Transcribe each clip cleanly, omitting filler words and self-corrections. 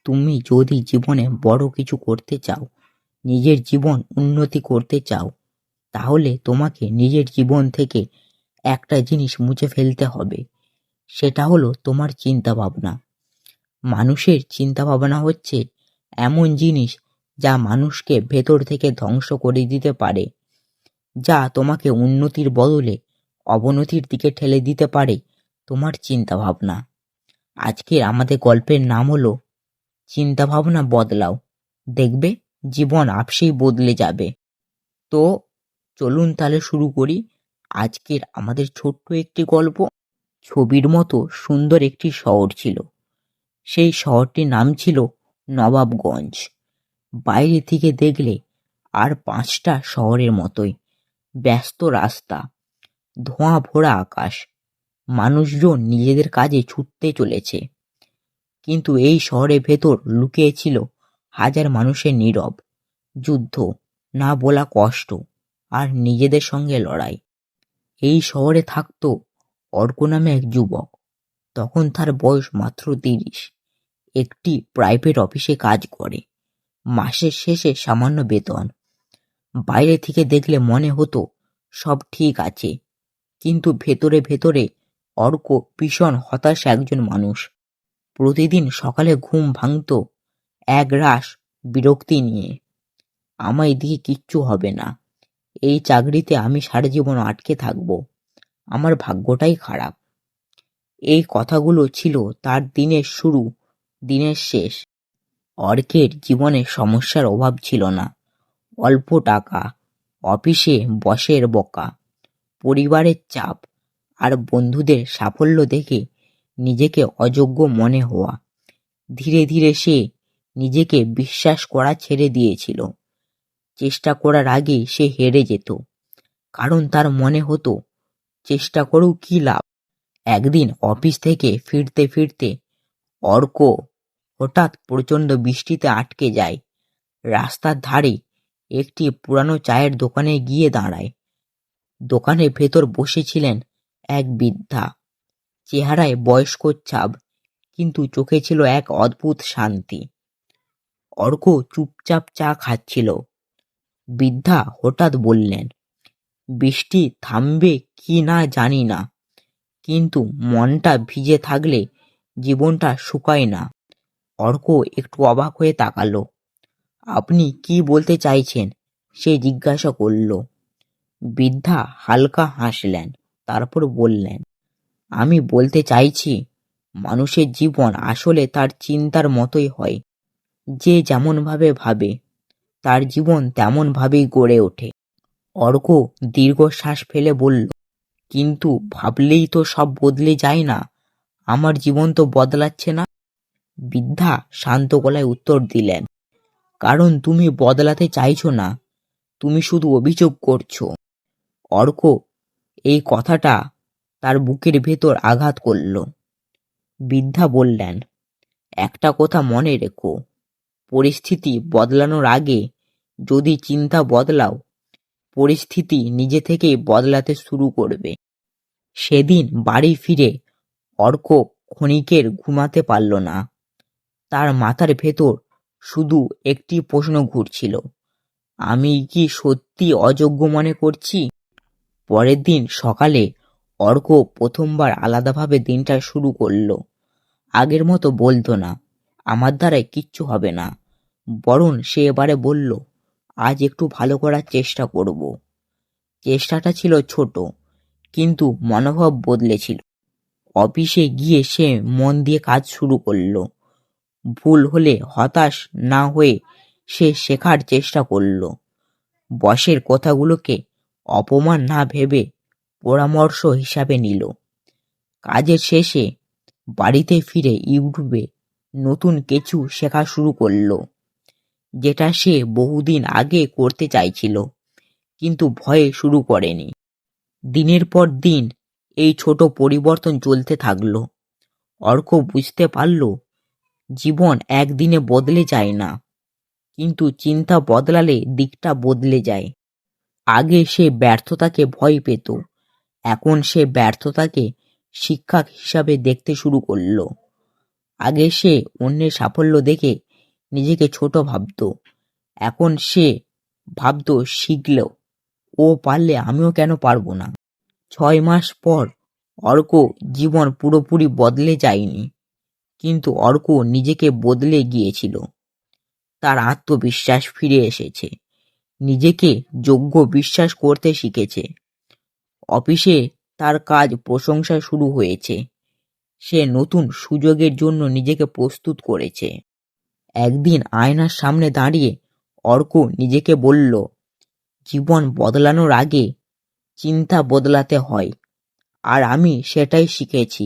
তুমি যদি জীবনে বড় কিছু করতে চাও, নিজের জীবন উন্নতি করতে চাও, তাহলে তোমাকে নিজের জীবন থেকে একটা জিনিস মুছে ফেলতে হবে। সেটা হলো তোমার চিন্তা ভাবনা। মানুষের চিন্তা ভাবনা হচ্ছে এমন জিনিস যা মানুষকে ভেতর থেকে ধ্বংস করে দিতে পারে, যা তোমাকে উন্নতির বদলে অবনতির দিকে ঠেলে দিতে পারে। তোমার চিন্তা ভাবনা। আজকে আমাদের গল্পের নাম হলো চিন্তা ভাবনা বদলাও, দেখবে জীবন আপসেই বদলে যাবে। তো চলুন তাহলে শুরু করি আজকের আমাদের ছোট্ট একটি গল্প। ছবির মতো সুন্দর একটি শহর ছিল। সেই শহরটির নাম ছিল নবাবগঞ্জ। বাইরে থেকে দেখলে আর 5টা শহরের মতোই। ব্যস্ত রাস্তা, ধোঁয়া ভরা আকাশ, মানুষজন নিজেদের কাজে ছুটতে চলেছে। কিন্তু এই শহরের ভেতর লুকিয়ে ছিল হাজার মানুষের নীরব যুদ্ধ, না বলা কষ্ট আর নিজেদের সঙ্গে লড়াই। এই শহরে থাকতো অর্ক নামে এক যুবক। তখন তার বয়স মাত্র 30। একটি প্রাইভেট অফিসে কাজ করে। মাসের শেষে সামান্য বেতন। বাইরে থেকে দেখলে মনে হতো সব ঠিক আছে, কিন্তু ভেতরে ভেতরে অর্ক ভীষণ হতাশ একজন মানুষ। প্রতিদিন সকালে ঘুম ভাঙতো এক রাশ বিরক্তি নিয়ে। আমায় দিয়ে কিচ্ছু হবে না, এই চাকরিতে আমি সারা জীবন আটকে থাকবো, আমার ভাগ্যটাই খারাপ। এই কথাগুলো ছিল তার দিনের শুরু, দিনের শেষ। অর্কের জীবনে সমস্যার অভাব ছিল না। অল্প টাকা, অফিসে বসের বকা, পরিবারের চাপ আর বন্ধুদের সাফল্য দেখে নিজেকে অযোগ্য মনে হওয়া। ধীরে ধীরে সে নিজেকে বিশ্বাস করা ছেড়ে দিয়েছিল। চেষ্টা করার আগে সে হেরে যেত, কারণ তার মনে হতো চেষ্টা করেও কি লাভ। একদিন অফিস থেকে ফিরতে ফিরতে অর্ক হঠাৎ প্রচণ্ড বৃষ্টিতে আটকে যায়। রাস্তার ধারে একটি পুরানো চায়ের দোকানে গিয়ে দাঁড়ায়। দোকানের ভেতর বসেছিলেন এক বৃদ্ধা। চেহারায় বয়স্ক ছাপ, কিন্তু চোখে ছিল এক অদ্ভুত শান্তি। অর্ক চুপচাপ চা খাচ্ছিল। বৃদ্ধা হঠাৎ বললেন, বৃষ্টি থামবে কি না জানি না, কিন্তু মনটা ভিজে থাকলে জীবনটা শুকায় না। অর্ক একটু অবাক হয়ে তাকালো। আপনি কি বলতে চাইছেন? সে জিজ্ঞাসা করল। বৃদ্ধা হালকা হাসলেন, তারপর বললেন, আমি বলতে চাইছি মানুষের জীবন আসলে তার চিন্তার মতোই হয়। যে যেমন ভাবে ভাবে, তার জীবন তেমন ভাবেই গড়ে ওঠে। অর্ক দীর্ঘশ্বাস ফেলে বলল, কিন্তু ভাবলেই তো সব বদলে যায় না, আমার জীবন তো বদলাচ্ছে না। বৃদ্ধা শান্ত গলায় উত্তর দিলেন, কারণ তুমি বদলাতে চাইছো না, তুমি শুধু অভিযোগ করছো। অর্ক এই কথাটা তার বুকের ভেতর আঘাত করল। বৃদ্ধা বললেন, একটা কথা মনে রেখো, পরিস্থিতি বদলানোর আগে যদি চিন্তা বদলাও, পরিস্থিতি নিজে থেকেই বদলাতে শুরু করবে। সেদিন বাড়ি ফিরে অর্ক ক্ষণিকের ঘুমাতে পারল না। তার মাথার ভেতর শুধু একটি প্রশ্ন ঘুরছিল, আমি কি সত্যি অযোগ্য মনে করছি? পরের দিন সকালে অর্ক প্রথমবার আলাদাভাবে দিনটা শুরু করলো। আগের মতো বলতো না, আমার দ্বারাই কিচ্ছু হবে না, বরং সে এবারে বলল, আজ একটু ভালো করার চেষ্টা করব। চেষ্টাটা ছিল ছোট, কিন্তু মনোভাব বদলেছিল। অফিসে গিয়ে সে মন দিয়ে কাজ শুরু করলো। ভুল হলে হতাশ না হয়ে সে শেখার চেষ্টা করলো। বসের কথাগুলোকে অপমান না ভেবে পরামর্শ হিসাবে নিল। কাজের শেষে বাড়িতে ফিরে ইউটিউবে নতুন কিছু শেখা শুরু করলো, যেটা সে বহুদিন আগে করতে চাইছিল, কিন্তু ভয়ে শুরু করেনি। দিনের পর দিন এই ছোট পরিবর্তন চলতে থাকলো। অর্ক বুঝতে পারল, জীবন একদিনে বদলে যায় না, কিন্তু চিন্তা বদলালে দিকটা বদলে যায়। আগে সে ব্যর্থতাকে ভয় পেত, এখন সে ব্যর্থতাকে শিক্ষা হিসাবে দেখতে শুরু করলো। আগে সে অন্যের সাফল্য দেখে নিজেকে ছোট ভাবতো, এখন সে ভাবতো শিখলেও ও পারলে আমিও কেন পারবো না। 6 মাস পর অর্ক জীবন পুরোপুরি বদলে যায়নি, কিন্তু অর্ক নিজেকে বদলে গিয়েছিল। তার আত্মবিশ্বাস ফিরে এসেছে, নিজেকে যোগ্য বিশ্বাস করতে শিখেছে। অফিসে তার কাজ প্রশংসা শুরু হয়েছে, সে নতুন সুযোগের জন্য নিজেকে প্রস্তুত করেছে। একদিন আয়নার সামনে দাঁড়িয়ে অর্ক নিজেকে বলল, জীবন বদলানোর আগে চিন্তা বদলাতে হয়, আর আমি সেটাই শিখেছি।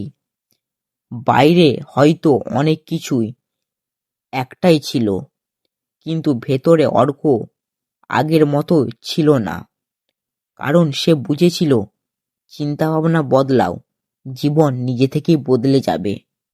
বাইরে হয়তো অনেক কিছুই একটাই ছিল, কিন্তু ভেতরে অর্ক আগের মতো ছিল না, কারণ সে বুঝেছিল চিন্তাভাবনা বদলাও, জীবন নিজে থেকেই বদলে যাবে।